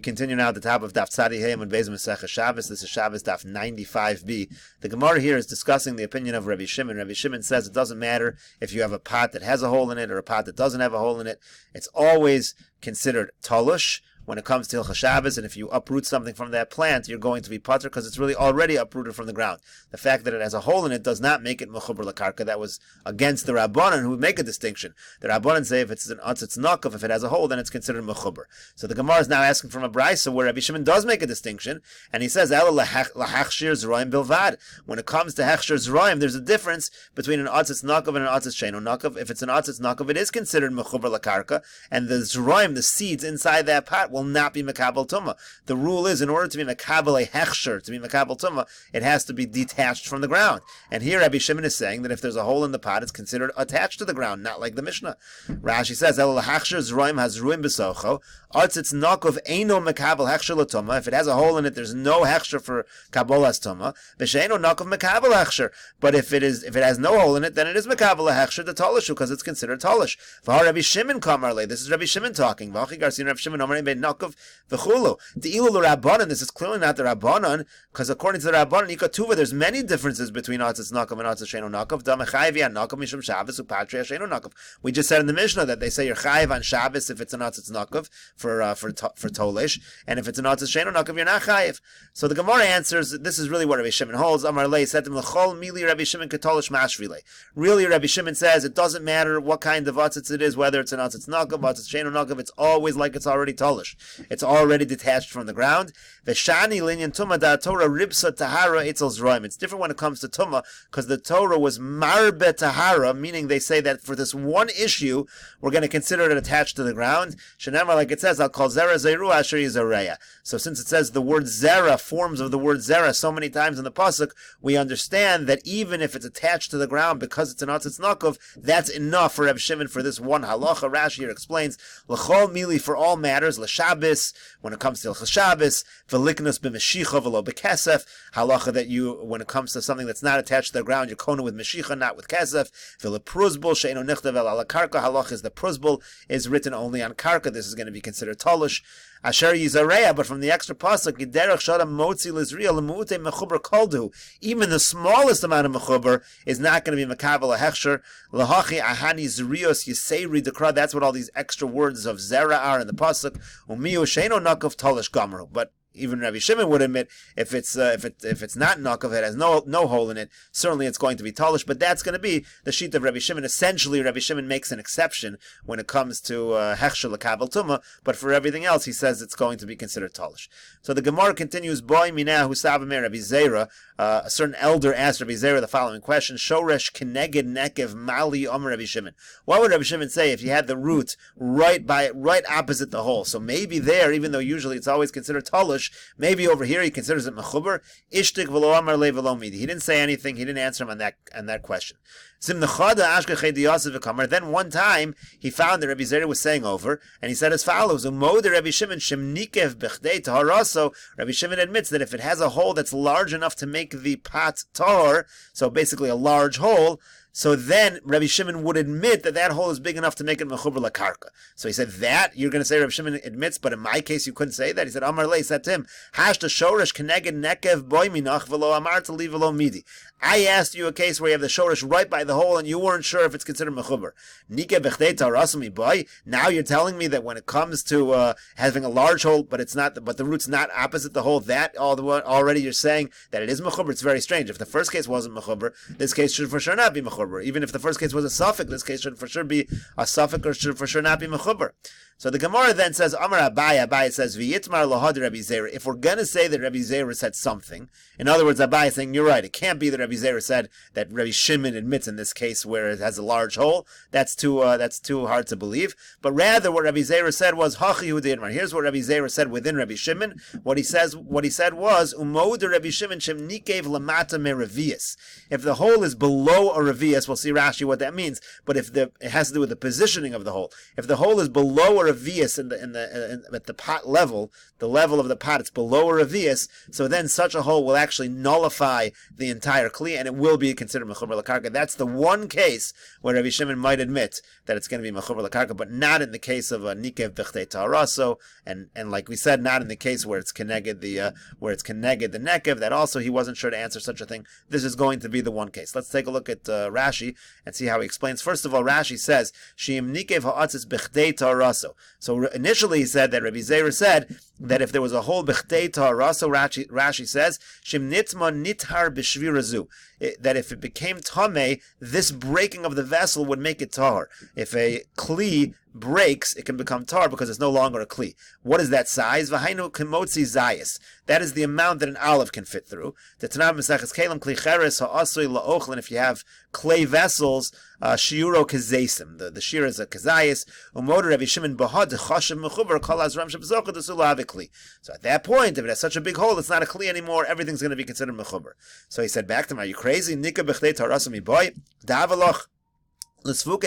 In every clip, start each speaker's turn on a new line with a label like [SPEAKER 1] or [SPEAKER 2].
[SPEAKER 1] Continue now at the top of Daf Tzadi and Beis Meseches Shabbos. This is Shabbos Daf 95b. The Gemara here is discussing the opinion of Rabbi Shimon. Rabbi Shimon says it doesn't matter if you have a pot that has a hole in it or a pot that doesn't have a hole in it. It's always considered talush when it comes to Hilchos Shabbos, and if you uproot something from that plant, you're going to be patur because it's really already uprooted from the ground. The fact that it has a hole in it does not make it mechuber lakarka. That was against the Rabbanan, who make a distinction. The Rabbanan say if it's an atzitz nakav, if it has a hole, then it's considered mechuber. So the Gemara is now asking from a brisa where Rabbi Shimon does make a distinction, and he says ela lahachshir zroim bilvad. When it comes to hechshir zroim, there's a difference between an atzitz nakav and an atzitz sheino nakav. If it's an atzitz nakav, it is considered mechuber lakarka, and the zroim, the seeds inside that pot, will not be makabel tumah. The rule is, in order to be makabel a hechsher, to be makabel tumah, it has to be detached from the ground. And here Rabbi Shimon is saying that if there's a hole in the pot, it's considered attached to the ground, not like the Mishnah. Rashi says, el hechsher zroim hazruim besocho, artzitz nakov eino makabel hechsher l'tumah. If it has a hole in it, there's no hechsher for kabolas tumah. V'sheino nakov makabel hechsher. But if it has no hole in it, then it is makabel hechsher the talishu, because it's considered talish. V'ha Rabbi Shimon kamarle. This is Rabbi Shimon talking. V'achi garsin Rabbi Shimon omer ben nakov v'chulu. The ilu l'Rabbanan. This is clearly not the Rabbanan, because according to the Rabbanan, ikatuva, there's many differences between atzitz nakav and atzitz sheino nakav. Damechayvi an nakav mishum Shabbos upatria sheino nakav. We just said in the Mishnah that they say you're chayiv on Shabbos if it's an atzitz nakav for tolish, and if it's an atzitz sheino nakav, you're not chayiv. So the Gemara answers, this is really what Rabbi Shimon holds. Amar lei said to him, l'chol mili Rabbi Shimon ketolish mashvile. Really, Rabbi Shimon says it doesn't matter what kind of atzitz it is, whether it's an atzitz nakav, atzitz sheino nakav, it's always like it's already tolish. It's already detached from the ground. V'shani linyan tumah da Torah ribsa tahara etzel zroim. It's different when it comes to tumah, because the Torah was marbe tahara, meaning they say that for this one issue, we're going to consider it attached to the ground. Shenemar, like it says, I'll call zera zeru asher yizareya. So since it says the word zera, forms of the word zera, so many times in the pasuk, we understand that even if it's attached to the ground because it's an atzitz nakav, that's enough for Reb Shimon for this one halacha. Rashi here explains, l'chol mili, for all matters, l'shabbos, when it comes to Hilchos Shabbos, v'liknus b'meshicha v'lo b'kesef, halacha that you, when it comes to something that's not attached to the ground, you're kona with meshicha, not with kesef, v'lepruzbul she'eno nichtav el ala karka, halacha is the pruzbul is written only on karka, this is going to be considered tolush. Asher yizareya, but from the extra pasuk, yiderach shadam motzi lizriya l'mu'ute mechuber koldu, even the smallest amount of mechuber is not going to be makabel a hechsher, lahachi ahani zrios yiseri dekra, that's what all these extra words of zera are in the pasuk, umiyu sheino nakav tolish gamru. But even Rabbi Shimon would admit if it's not nakav, it has no hole in it, certainly it's going to be talish. But that's going to be the sheet of Rabbi Shimon. Essentially, Rabbi Shimon makes an exception when it comes to hechsher l'kabel tumah, but for everything else, he says it's going to be considered talish. So the Gemara continues. Boy mina husavameh Rabbi Zera. A certain elder asked Rabbi Zera the following question: Shoresh keneged nekev mali omer Rabbi Shimon. What would Rabbi Shimon say if you had the root right opposite the hole? So maybe there, even though usually it's always considered talish, maybe over here he considers it mechuber. Ishtik v'lo amar le v'lo midi. He didn't say anything. He didn't answer him on that question. Then one time he found that Rabbi Zera was saying over, and he said as follows: Umod Rabbi Shimon shemnikev bechdei taharaso. Rabbi Shimon admits that if it has a hole that's large enough to make the pot tahor, so basically a large hole, so then Rabbi Shimon would admit that that hole is big enough to make it mechuber lakarka. So he said that, you're going to say Rabbi Shimon admits, but in my case you couldn't say that. He said, Amar lei, said to him, Hashta shoresh keneged nekev boy minach v'lo amar to leave v'lo midi. I asked you a case where you have the shoresh right by the hole and you weren't sure if it's considered mechuber. Nike bechdei tarasumi boy. Now you're telling me that when it comes to having a large hole, but the root's not opposite the hole, that already you're saying that it is mechuber. It's very strange. If the first case wasn't mechuber, this case should for sure not be mechuber. Even if the first case was a suffix, this case should for sure be a suffix or should for sure not be mechuber. So the Gemara then says, Amar Abai says, V'yitmar lahad Rabbi Zera. If we're going to say that Rabbi Zera said something, in other words, Abai is saying, you're right, it can't be that Rabbi Zera said that Rabbi Shimon admits in this case where it has a large hole. That's too hard to believe. But rather what Rabbi Zera said was, Hachi hu de'idmar. Here's what Rabbi Zera said within Rabbi Shimon. What he said was, Umod Rabbi Shimon shem nikev lamata me revius. If the hole is below a revius, revius, we'll see Rashi what that means. But if it has to do with the positioning of the hole. If the hole is below a revius at the pot level, the level of the pot, it's below a revius, so then such a hole will actually nullify the entire kli, and it will be considered mechuber lakarka. That's the one case where Rabbi Shimon might admit that it's going to be mechuber lakarka, but not in the case of a nikev b'chtei taraso, and like we said, not in the case where it's connected the nekev. That also he wasn't sure to answer such a thing. This is going to be the one case. Let's take a look at Rashi and see how he explains. First of all, Rashi says sheim nikev ha'atzis b'chtei taraso. So initially he said that Rabbi Zera said that if there was a hole b'chtei taraso, Rashi says shim nitma nithar b'shvirazu, that if it became tameh, this breaking of the vessel would make it tahor. If a kli breaks, it can become tar because it's no longer a kli. What is that size? V'hainu kimotzi zayis. That is the amount that an olive can fit through. The Tanakh Meseches kelim kli cheres ha'asui la'ochlin. If you have clay vessels, shiuro kazesim. The shir is a kazayis. Umoder Rabbi Shimon bahad chashem mechuber kol azram shebzocha d'sula kli. So at that point, if it has such a big hole, it's not a kli anymore. Everything's going to be considered mechuber. So he said back to him, "Are you crazy? Nika b'chtei tarasu mi boy davaloch." Says you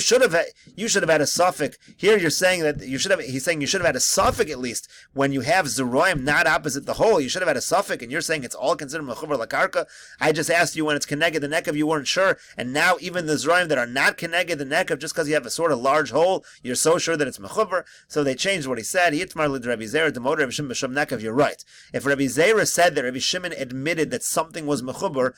[SPEAKER 1] should have had a suffix. Here you're saying that he's saying you should have had a suffix at least when you have zeroim not opposite the hole. You should have had a suffix, and you're saying it's all considered mechuber lakarka. I just asked you when it's connected the nekev, you weren't sure, and now even the zeroim that are not connected the nekev, just because you have a sort of large hole, you're so sure that it's mechuber. So they changed what he said. You're right. If Rabbi Zera said that Rabbi Shimon admitted that something was mechuber,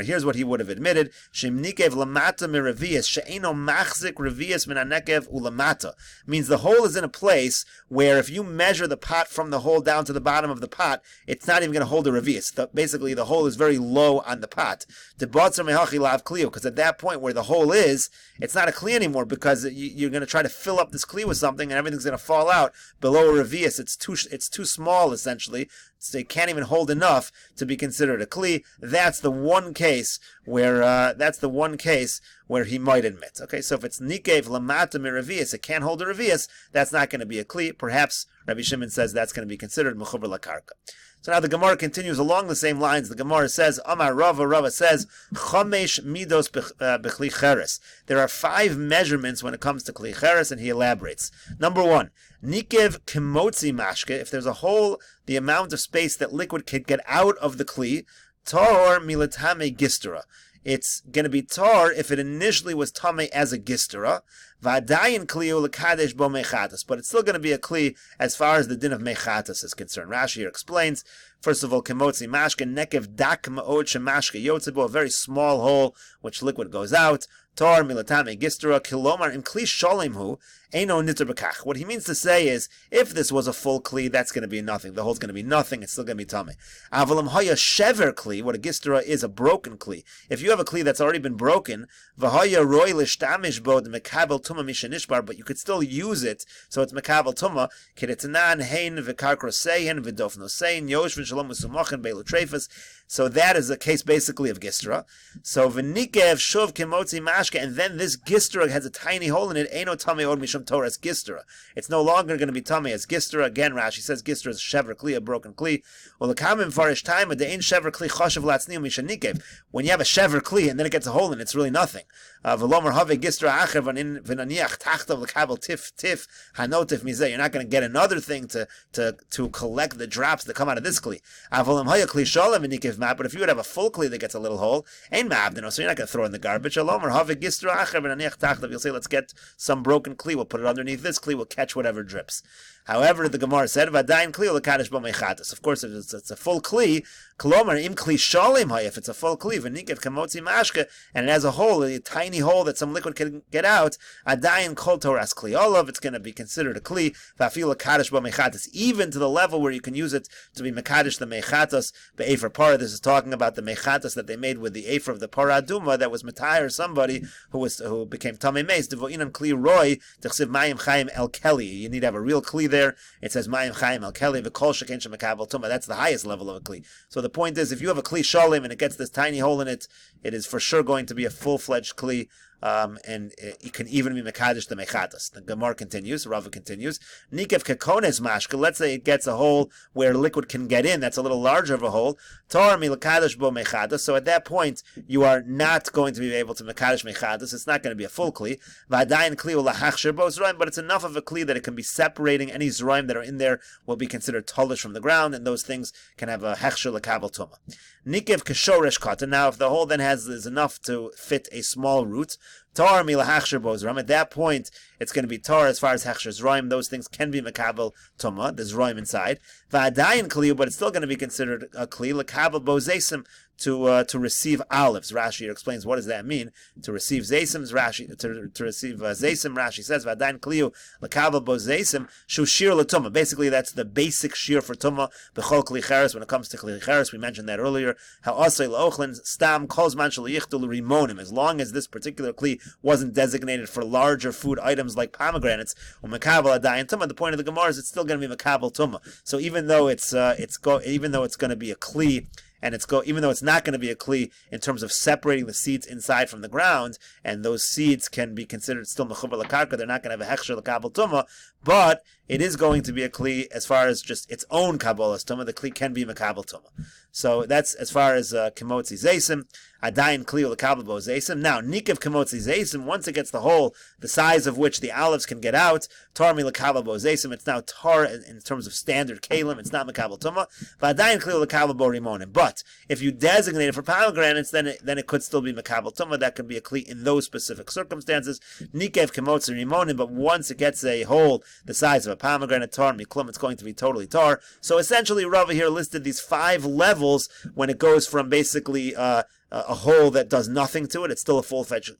[SPEAKER 1] here's what he would have admitted: Shemnikev lamata miravias she'eno machzik revias min hanekev ulamata. Means the hole is in a place where if you measure the pot from the hole down to the bottom of the pot, it's not even going to hold a revias. Basically, the hole is very low on the pot. Because at that point where the hole is, it's not a kli anymore, because you're going to try to fill up this kli with something, and everything's going to fall out below a revias. It's too small essentially. So they can't even hold enough to be considered a kli. That's the one case where he might admit. Okay, so if it's nikev lamata miravias, it can't hold a revias, that's not going to be a kli. Perhaps Rabbi Shimon says that's going to be considered mechuber lakarka. So now the Gemara continues along the same lines. The Gemara says, Amar Rava says, Chamesh midos b'chli cheres. There are 5 measurements when it comes to kli cheres, and he elaborates. Number 1, nikev kimotzi mashke. If there's a hole, the amount of space that liquid can get out of the kli, tahor milatame gistra. It's going to be tar if it initially was tame as a gistra, v'adayin kliu l'kadesh bo mechatas, but it's still going to be a kli as far as the din of mechatas is concerned. Rashi here explains, first of all, kemotzi mashke nekev dak ma'od shemashke yotzebo, a very small hole which liquid goes out. Tar milatame gistra kilomar im kli sholimhu eino niter b'kach. What he means to say is, if this was a full kli, that's going to be nothing. The hole's going to be nothing. It's still going to be tame. Avalim haya shever kli. What a gistra is, a broken kli. If you have a kli that's already been broken, v'haya roy l'shtamish bo d'mekabel tuma mishanishbar, but you could still use it, so it's mekabel tuma. Kedetanan hein v'karkrosein v'dofnosein yosh v'shalom v'sumachin be'lutrefas. So that is a case basically of gistra. So v'nikev shuv kimotzi mashke, and then this gistra has a tiny hole in it. Eino tamei od mishum Torah as gistra. It's no longer going to be tamei as gistra. Again, Rashi says gistra is shever kli, a broken kli. Well, the common farish time of the ein shever kli chashav latzniu mishanikev. When you have a shever kli and then it gets a hole in it, it's really nothing. V'lomer have gistra acher v'naniach tachtav l'kabel tif hanotif mizeh. You're not going to get another thing to collect the drops that come out of this kli. Avolim haya kli shalom v'nikev. But if you would have a full kli that gets a little hole, ain't ma'abdino, so you're not going to throw it in the garbage. You'll say, let's get some broken kli, we'll put it underneath this kli, we'll catch whatever drips. However, the Gemara said, of course, if it's a full kli, if it's a full kli, and it has a hole, a tiny hole that some liquid can get out, it's going to be considered a kli, even to the level where you can use it to be mekadesh the mechatos be'efer para. This is talking about the mechatos that they made with the efer of the para aduma that was metayr somebody who became tamei meis. Devo'inan kli roy t'chsiv mayim chayim el keli. You need to have a real kli there. It says mayim chayim el keli v'kol sheken shemekabel tuma. That's the highest level of a kli. So the point is, if you have a kli shalim and it gets this tiny hole in it, it is for sure going to be a full-fledged kli and it can even be mekadesh the mechadas. The Gemara continues, Rava continues, Nikev kekones mashka, let's say it gets a hole where liquid can get in, that's a little larger of a hole, tar mi lekadesh bo mechadas, so at that point, you are not going to be able to mekadesh mechadas, it's not going to be a full kli, v'adayin kli ulahachsher bo zraim, but it's enough of a kli that it can be separating any zraim that are in there, will be considered tolish from the ground, and those things can have a hechsher lekabel tuma. Nikev keshoresh katan, now if the hole then is enough to fit a small root, tar milahachsher bozram. At that point, it's going to be tar as far as hechsher zraim. Those things can be makabel tuma. There's zraim inside. Va'adayin kli, but it's still going to be considered a kli lekabel bozesim, to receive olives. Rashi explains what does that mean to receive zaysim. Rashi to receive zaysim. Rashi says v'adayin kliu lekabel bozesim shu shir letuma. Basically, that's the basic shir for tuma. B'chol kli cheres. When it comes to kli cheres, we mentioned that earlier. How asay laochlin stam kol zman shel yichtul rimonim. As long as this particular kli wasn't designated for larger food items like pomegranates or makabel adayin tuma, the point of the Gemara is it's still going to be makabel tuma. So even though it's going to be a kli, and even though it's not going to be a kli in terms of separating the seeds inside from the ground, and those seeds can be considered still mechubar lakarka, they're not going to have a hechsher lekabel tuma, but it is going to be a kli as far as just its own kabbalas tuma. The kli can be makabel tuma. So that's as far as kimotzi zaysim. Adayin kli lekabel bo zaysim. Now nikev kimotzi zaysim, once it gets the hole, the size of which the olives can get out, tar mi lekabel bo zaysim. It's now tar in terms of standard kalim. It's not makabel tuma. Adayin kli lekabel bo rimonim. But if you designate it for pomegranates, then it could still be makabel tuma. That could be a kli in those specific circumstances. Nikev kimotzi rimonim. But once it gets a hole the size of a pomegranate, tar miklum, it's going to be totally tar. So essentially, Rava here listed these 5 levels when it goes from basically a hole that does nothing to it, it's still a full-fledged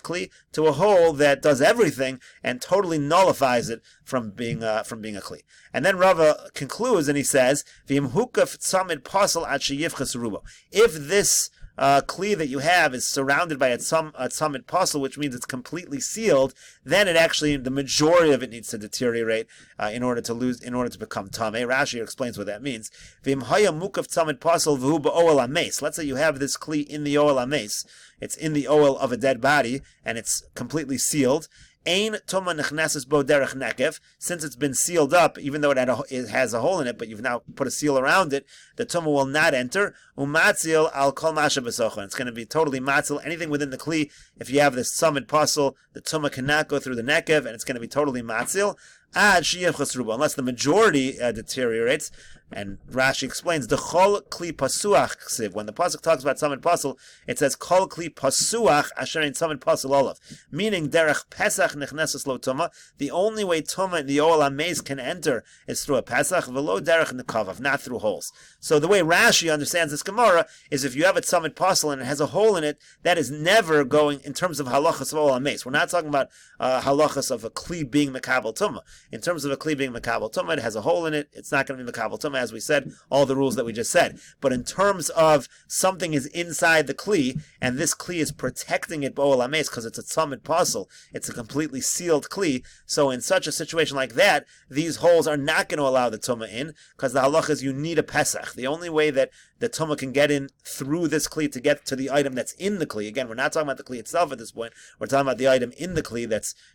[SPEAKER 1] kli, to a hole that does everything and totally nullifies it from being a kli. And then Rava concludes and he says, "V'im hukaf tzamid pasal ad sheyivchas rubo." If this kli that you have is surrounded by a tzamid pasal, which means it's completely sealed, then it actually, the majority of it needs to deteriorate in order to become tameh. Rashi explains what that means. V'im haya mukav tzamid pasal v'hu ba'oel ames. Let's say you have this kli in the oel ames. It's in the oel of a dead body and it's completely sealed. Ein tuma nechneses bo derech nekev. Since it's been sealed up, even though it has a hole in it, but you've now put a seal around it, the tuma will not enter. Umatzil al kol masha b'sochon. It's going to be totally matzil. Anything within the kli, if you have this tzamid pasal, the tuma cannot go through the nekev, and it's going to be totally matzil. Ad sheyivchas rubo, unless the majority deteriorates. And Rashi explains the chol kli pasuach ksiv. When the pasuk talks about tzamid pasal, it says kol kli pasuach asher in tzamid pasal olav, meaning derech pesach nechneses lo tuma. The only way tuma in the oel ames can enter is through a pesach, velo derech nekavav, not through holes. So the way Rashi understands this Gemara is if you have a tzamid pasal and it has a hole in it, that is never going in terms of halachas of oel ames. We're not talking about halachas of a kli being mekabel tuma. In terms of a kli being mekabel tuma, it has a hole in it. It's not going to be mekabel tuma. As we said, all the rules that we just said. But in terms of something is inside the kli, and this kli is protecting it bo'ol ames because it's a tzamid pasal, it's a completely sealed kli. So in such a situation like that, these holes are not going to allow the tumah in, because the halach is you need a pesach. The only way that the tumah can get in through this kli to get to the item that's in the kli. Again, we're not talking about the kli itself at this point. We're talking about the item in the kli.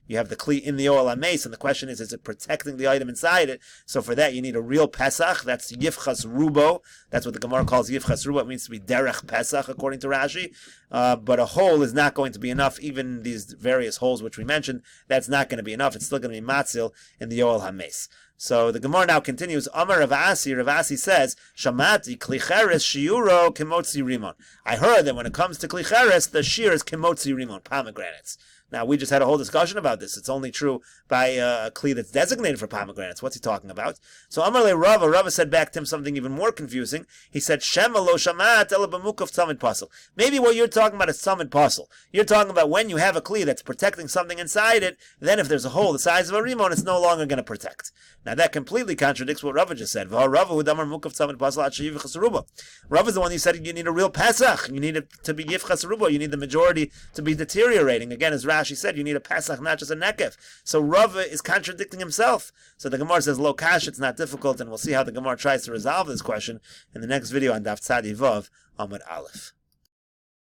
[SPEAKER 1] You have the kli in the oel ames, and the question is it protecting the item inside it? So for that, you need a real pesach. That's yivchas rubo. That's what the Gemara calls yivchas rubo. It means to be derech pesach, according to Rashi. But a hole is not going to be enough. Even these various holes which we mentioned, that's not going to be enough. It's still going to be matzil in the oel hames. So the Gemara now continues. Amar Rav Asi says, Shamati klicheres shiuro kimotzi rimon. I heard that when it comes to klicheres, the shear is kimotzi rimon, pomegranates. Now, we just had a whole discussion about this. It's only true by a kli that's designated for pomegranates. What's he talking about? So Amar le Rava, Rava said back to him something even more confusing. He said, Shema lo shamat ela b'mukaf tzamid pasal. Maybe what you're talking about is tzamid pasal. You're talking about when you have a kli that's protecting something inside it, then if there's a hole the size of a rimon, it's no longer going to protect. Now that completely contradicts what Rava just said. Rava is the one who said you need a real pesach. You need it to be yivchas rubo. You need the majority to be deteriorating. Again, as Rashi said, you need a pesach, not just a nekev. So Rava is contradicting himself. So the Gemara says, lo kash, it's not difficult, and we'll see how the Gemara tries to resolve this question in the next video on Daf Tzadi Vav Amud Aleph.